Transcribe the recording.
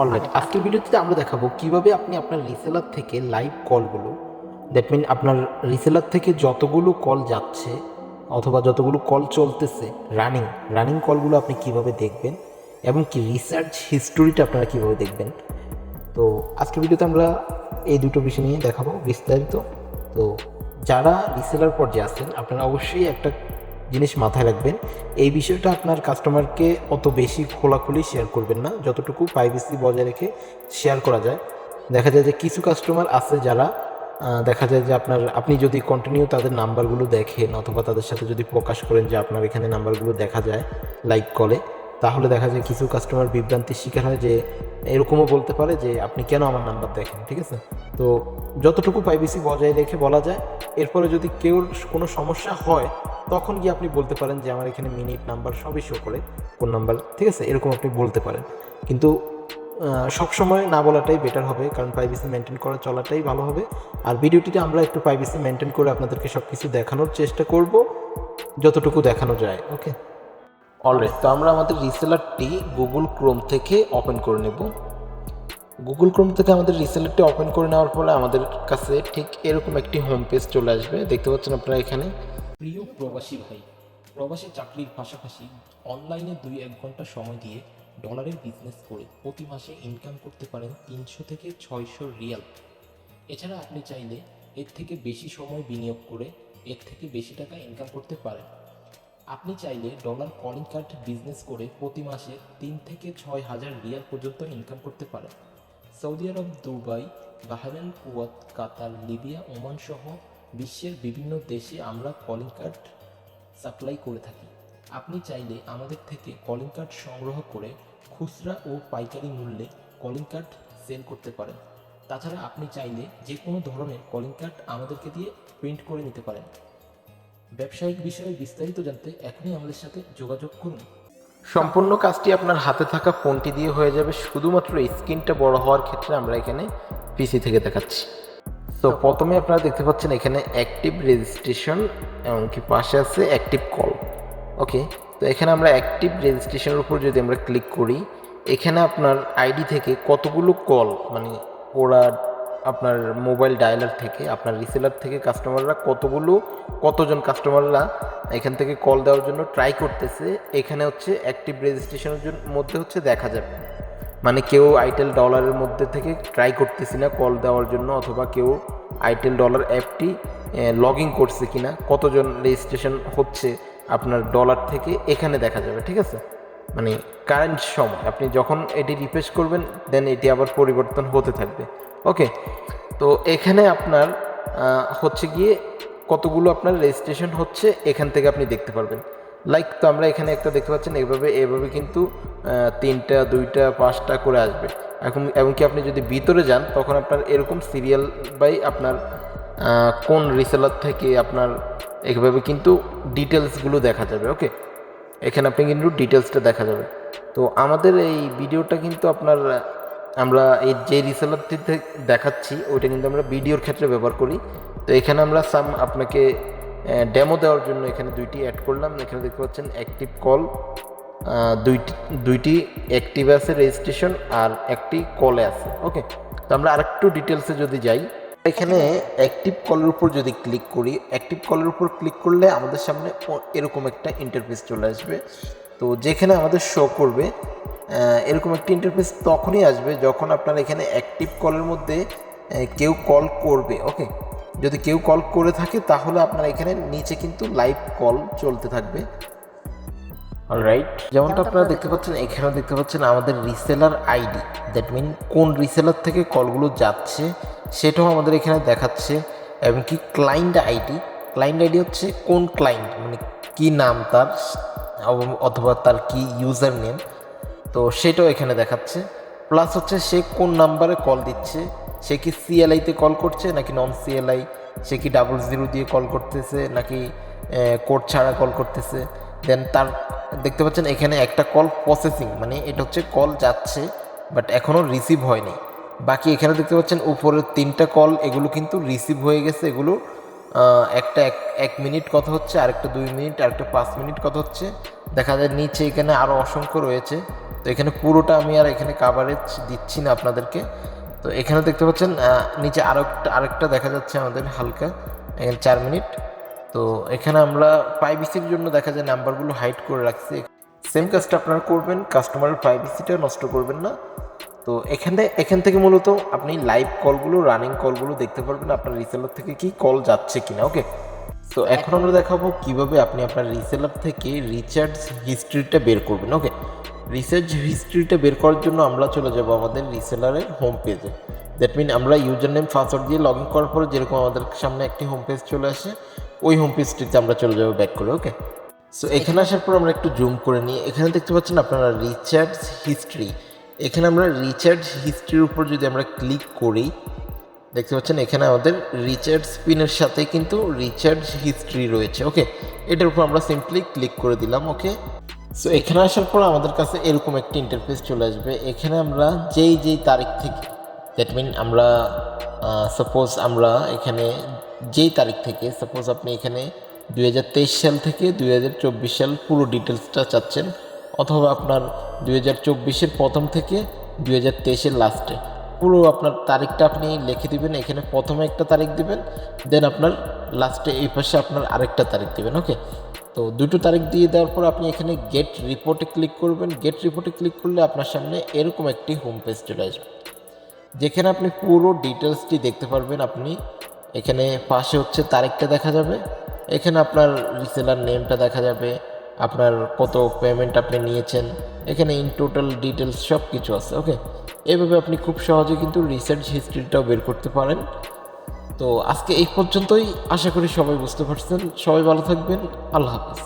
Alright, আজকের ভিডিওতে আমরা দেখাবো কিভাবে আপনি আপনার রিসেলার থেকে লাইভ কলগুলো, দ্যাট মিন আপনার রিসেলার থেকে যতগুলো কল যাচ্ছে অথবা যতগুলো কল চলতেছে রানিং কলগুলো আপনি কিভাবে দেখবেন এবং কি রিসার্চ হিস্টোরিটা আপনারা কিভাবে দেখবেন। তো আজকের ভিডিওতে আমরা এই দুটো বিষয় নিয়ে দেখাবো বিস্তারিত। তো যারা রিসেলার পর্যায়ে আছেন আপনারা অবশ্যই একটা জিনিস মাথায় রাখবেন, এই বিষয়টা আপনার কাস্টমারকে অত বেশি খোলাখুলি শেয়ার করবেন না, যতটুকু প্রাইভেসি বজায় রেখে শেয়ার করা যায়। দেখা যায় যে কিছু কাস্টমার আছে যারা দেখা যায় যে আপনি যদি কন্টিনিউ তাদের নাম্বারগুলো দেখেন অথবা তাদের সাথে যদি প্রকাশ করেন যে আপনার এখানে নাম্বারগুলো দেখা যায় লাইভ কলে, তাহলে দেখা যায় কিছু কাস্টমার বিভ্রান্তির শিকার হয় যে এরকমও বলতে পারে যে আপনি কেন আমার নাম্বার দেখেন। ঠিক আছে, তো যতটুকু প্রাইভেসি বজায় রেখে বলা যায়। এরপরে যদি কেউ কোনো সমস্যা হয় তখন গিয়ে আপনি বলতে পারেন যে আমার এখানে মিনিট নাম্বার সবই শো করে, কোন নাম্বার, ঠিক আছে, এরকম আপনি বলতে পারেন। কিন্তু সবসময় না বলাটাই বেটার হবে, কারণ প্রাইভেসি মেনটেন করা চলাটাই ভালো হবে। আর ভিডিওটিতে আমরা একটু প্রাইভেসি মেনটেন করে আপনাদেরকে সব কিছু দেখানোর চেষ্টা করব যতটুকু দেখানো যায়। ওকে, অলরাইট, তো আমরা আমাদের রিসেলারটি গুগল ক্রোম থেকে ওপেন করে নেব। গুগল ক্রোম থেকে আমাদের রিসেলারটি ওপেন করে নেওয়ার পরে আমাদের কাছে ঠিক এরকম একটি হোম পেজ চলে আসবে। দেখতে পাচ্ছেন আপনারা এখানে। প্রিয় প্রবাসী ভাই, প্রবাসী চাকরির পাশাপাশি অনলাইনে 2-1 ঘন্টা সময় দিয়ে ডলারের বিজনেস করে প্রতি মাসে ইনকাম করতে পারেন 300 থেকে 600 রিয়াল। এছাড়া আপনি চাইলে এর থেকে বেশি সময় বিনিয়োগ করে এর থেকে বেশি টাকা ইনকাম করতে পারেন। আপনি চাইলে ডলার কলিং কার্ড বিজনেস করে প্রতি মাসে 3 থেকে 6,000 রিয়াল পর্যন্ত ইনকাম করতে পারেন। সৌদি আরব, দুবাই, বাহরাইন, কুয়েত, কাতার, লিবিয়া, ওমান সহ বিশ্বের বিভিন্ন দেশে আমরা কলিং কার্ড সাপ্লাই করে থাকি। আপনি চাইলে আমাদের থেকে কলিং কার্ড সংগ্রহ করে খুচরা ও পাইকারি মূল্যে কলিং কার্ড সেল করতে পারেন। তাছাড়া আপনি চাইলে যে কোনো ধরনের কলিং কার্ড আমাদেরকে দিয়ে প্রিন্ট করে নিতে পারেন। ব্যবসায়িক বিষয়ে বিস্তারিত জানতে এখনই আমাদের সাথে যোগাযোগ করুন। সম্পূর্ণ কাজটি আপনার হাতে থাকা ফোনটি দিয়ে হয়ে যাবে, শুধুমাত্র স্ক্রিনটা বড় হওয়ার ক্ষেত্রে আমরা এখানে পিসি থেকে দেখাচ্ছি। তো প্রথমে আপনারা দেখতে পাচ্ছেন এখানে অ্যাক্টিভ রেজিস্ট্রেশন এমনকি পাশে আছে অ্যাক্টিভ কল। ওকে, তো এখানে আমরা অ্যাক্টিভ রেজিস্ট্রেশনের উপর যদি আমরা ক্লিক করি, এখানে আপনার আইডি থেকে কতগুলো কল, মানে ওরা আপনার মোবাইল ডায়ালার থেকে আপনার রিসেলার থেকে কাস্টমাররা কতজন কাস্টমাররা এখান থেকে কল দেওয়ার জন্য ট্রাই করতেছে, এখানে হচ্ছে অ্যাক্টিভ রেজিস্ট্রেশনের মধ্যে হচ্ছে দেখা যাবে। মানে কেউ আইটেল ডলারের মধ্যে থেকে ট্রাই করতেছি না কল দেওয়ার জন্য, অথবা কেউ আইটেল ডলার অ্যাপটি লগ ইন করছে কিনা, কতজন রেজিস্ট্রেশন হচ্ছে আপনার ডলার থেকে এখানে দেখা যাবে। ঠিক আছে, মানে কারেন্ট সময় আপনি যখন এটি রিফ্রেশ করবেন দেন এটি আবার পরিবর্তন হতে থাকবে। ওকে, তো এখানে আপনার হচ্ছে গিয়ে কতগুলো আপনার রেজিস্ট্রেশন হচ্ছে এখান থেকে আপনি দেখতে পারবেন। লাইক, তো আমরা এখানে একটা দেখতে পাচ্ছেন এভাবে কিন্তু 3টা 2টা 5টা করে আসবে। এমনকি আপনি যদি ভিতরে যান তখন আপনার এরকম সিরিয়াল বাই আপনার কোন রিসেলার থেকে আপনার এইভাবে কিন্তু ডিটেলসগুলো দেখা যাবে। ওকে, এখানে আপনি কিন্তু ডিটেলসটা দেখা যাবে। তো আমাদের এই ভিডিওটা কিন্তু আমরা এই যে রিসেলারটি দেখাচ্ছি ওইটা কিন্তু আমরা ভিডিওর ক্ষেত্রে ব্যবহার করি। তো এখানে আমরা আপনাকে ডেমো দেওয়ার জন্য এখানে 2টি অ্যাড করলাম। এখানে দেখতে পাচ্ছেন অ্যাক্টিভ কল, দুইটি অ্যাক্টিভ আছে রেজিস্ট্রেশন আর একটি কলে আছে। ওকে, তো আমরা আরেকটু ডিটেলসে যদি যাই, এখানে অ্যাক্টিভ কলের উপর যদি ক্লিক করি, অ্যাক্টিভ কলের উপর ক্লিক করলে আমাদের সামনে এরকম একটা ইন্টারফেস চলে আসবে। তো যেখানে আমাদের শো করবে এরকম একটি ইন্টারফেস তখনই আসবে যখন আপনার এখানে অ্যাক্টিভ কলের মধ্যে কেউ কল করবে। ওকে, যদি কেউ কল করে থাকে তাহলে আপনার এখানে নিচে কিন্তু লাইভ কল চলতে থাকবে। অলরাইট, যেমনটা আপনারা দেখতে পাচ্ছেন এখানেও দেখতে পাচ্ছেন আমাদের রিসেলার আইডি, দ্যাট মিন কোন রিসেলার থেকে কলগুলো যাচ্ছে সেটাও আমাদের এখানে দেখাচ্ছে। এবং কি ক্লায়েন্ট আইডি হচ্ছে কোন ক্লায়েন্ট, মানে কি নাম তার অথবা তার কি ইউজার নেম, তো সেটাও এখানে দেখাচ্ছে। প্লাস হচ্ছে সে কোন নাম্বারে কল দিচ্ছে, সে কি সিএলআইতে কল করছে নাকি নন সিএলআই, সে কি 00 দিয়ে কল করতেছে নাকি কোড ছাড়া কল করতেছে। দেন তার দেখতে পাচ্ছেন এখানে একটা কল প্রসেসিং, মানে এটা হচ্ছে কল যাচ্ছে বাট এখনও রিসিভ হয়নি। বাকি এখানে দেখতে পাচ্ছেন উপরের 3টা কল, এগুলো কিন্তু রিসিভ হয়ে গেছে, এগুলো একটা 1 মিনিট কথা হচ্ছে, আরেকটা 2 মিনিট, আরেকটা 5 মিনিট কথা হচ্ছে। দেখা যায় নিচে এখানে আরও অসংখ্য রয়েছে। তো এখানে পুরোটা আমি আর এখানে কাভারেজ দিচ্ছি না আপনাদেরকে। তো এখানে দেখতে পাচ্ছেন নিচে আরেকটা দেখা যাচ্ছে আমাদের হালকা, এখানে 4 মিনিট। তো এখানে আমরা প্রাইভেসির জন্য দেখা যায় নাম্বারগুলো হাইড করে রাখছি। সেম কাজটা আপনারা করবেন, কাস্টমারের প্রাইভেসিটা নষ্ট করবেন না। তো এখান থেকে মূলত আপনি লাইভ কলগুলো, রানিং কলগুলো দেখতে পারবেন আপনার রিসেলার থেকে কি কল যাচ্ছে কিনা। ওকে, তো এখন আমরা দেখাবো কিভাবে আপনি আপনার রিসেলার থেকে রিচার্জ হিস্ট্রিটা বের করবেন। ওকে, রিচার্জ হিস্ট্রিটা বের করার জন্য আমরা চলে যাব আমাদের রিসেলারের হোম পেজে। দ্যাট মিন আমরা ইউজার নেম পাসওয়ার্ড দিয়ে লগ ইন করার পরে যেরকম আমাদের সামনে একটি হোম পেজ চলে আসে, ওই হোম পেজটিতে আমরা চলে যাবো ব্যাক করে। ওকে, সো এখানে আসার পর আমরা একটু জুম করে নিই। এখানে দেখতে পাচ্ছেন আপনারা রিচার্জ হিস্ট্রি। এখানে আমরা রিচার্জ হিস্ট্রির উপর যদি আমরা ক্লিক করি, দেখতে পাচ্ছেন এখানে আমাদের রিচার্জ পিনের সাথে কিন্তু রিচার্জ হিস্ট্রি রয়েছে। ওকে, এটার উপর আমরা সিম্পলি ক্লিক করে দিলাম। ওকে, সো এখানে আসার পর আমাদের কাছে এরকম একটি ইন্টারফেস চলে আসবে। এখানে আমরা যেই তারিখ থেকে, দ্যাট মিন আমরা সাপোজ আমরা এখানে যেই তারিখ থেকে, সাপোজ আপনি এখানে 2023 সাল থেকে 2024 সাল পুরো ডিটেলসটা চাচ্ছেন, অথবা আপনার 2024-এর প্রথম থেকে 2023-এর লাস্টে পুরো আপনার তারিখটা আপনি লিখে দিবেন। এখানে প্রথমে একটা তারিখ দিবেন, দেন আপনার লাস্টে এই পাশে আপনার আরেকটা তারিখ দিবেন। ওকে, তো দুটো তারিখ দিয়ে দেওয়ার পর আপনি এখানে গেট রিপোর্টে ক্লিক করবেন। গেট রিপোর্টে ক্লিক করলে আপনার সামনে এরকম একটি হোম পেজ চলে আসবে, যেখানে আপনি পুরো ডিটেলসটি দেখতে পারবেন। আপনি এখানে পাশে হচ্ছে তারিখটা দেখা যাবে, এখানে আপনার রিসেলার নেমটা দেখা যাবে, আপনার কত পেমেন্ট আপনি নিয়েছেন, এখানে ইন টোটাল ডিটেলস সব কিছু আছে। ওকে, এইভাবে আপনি খুব সহজে কিন্তু রিসার্চ হিস্ট্রিটাও বের করতে পারেন। তো আজকে এই পর্যন্তই, আশা করি সবাই বুঝতে পারছেন। সবাই ভালো থাকবেন, আল্লাহ হাফেজ।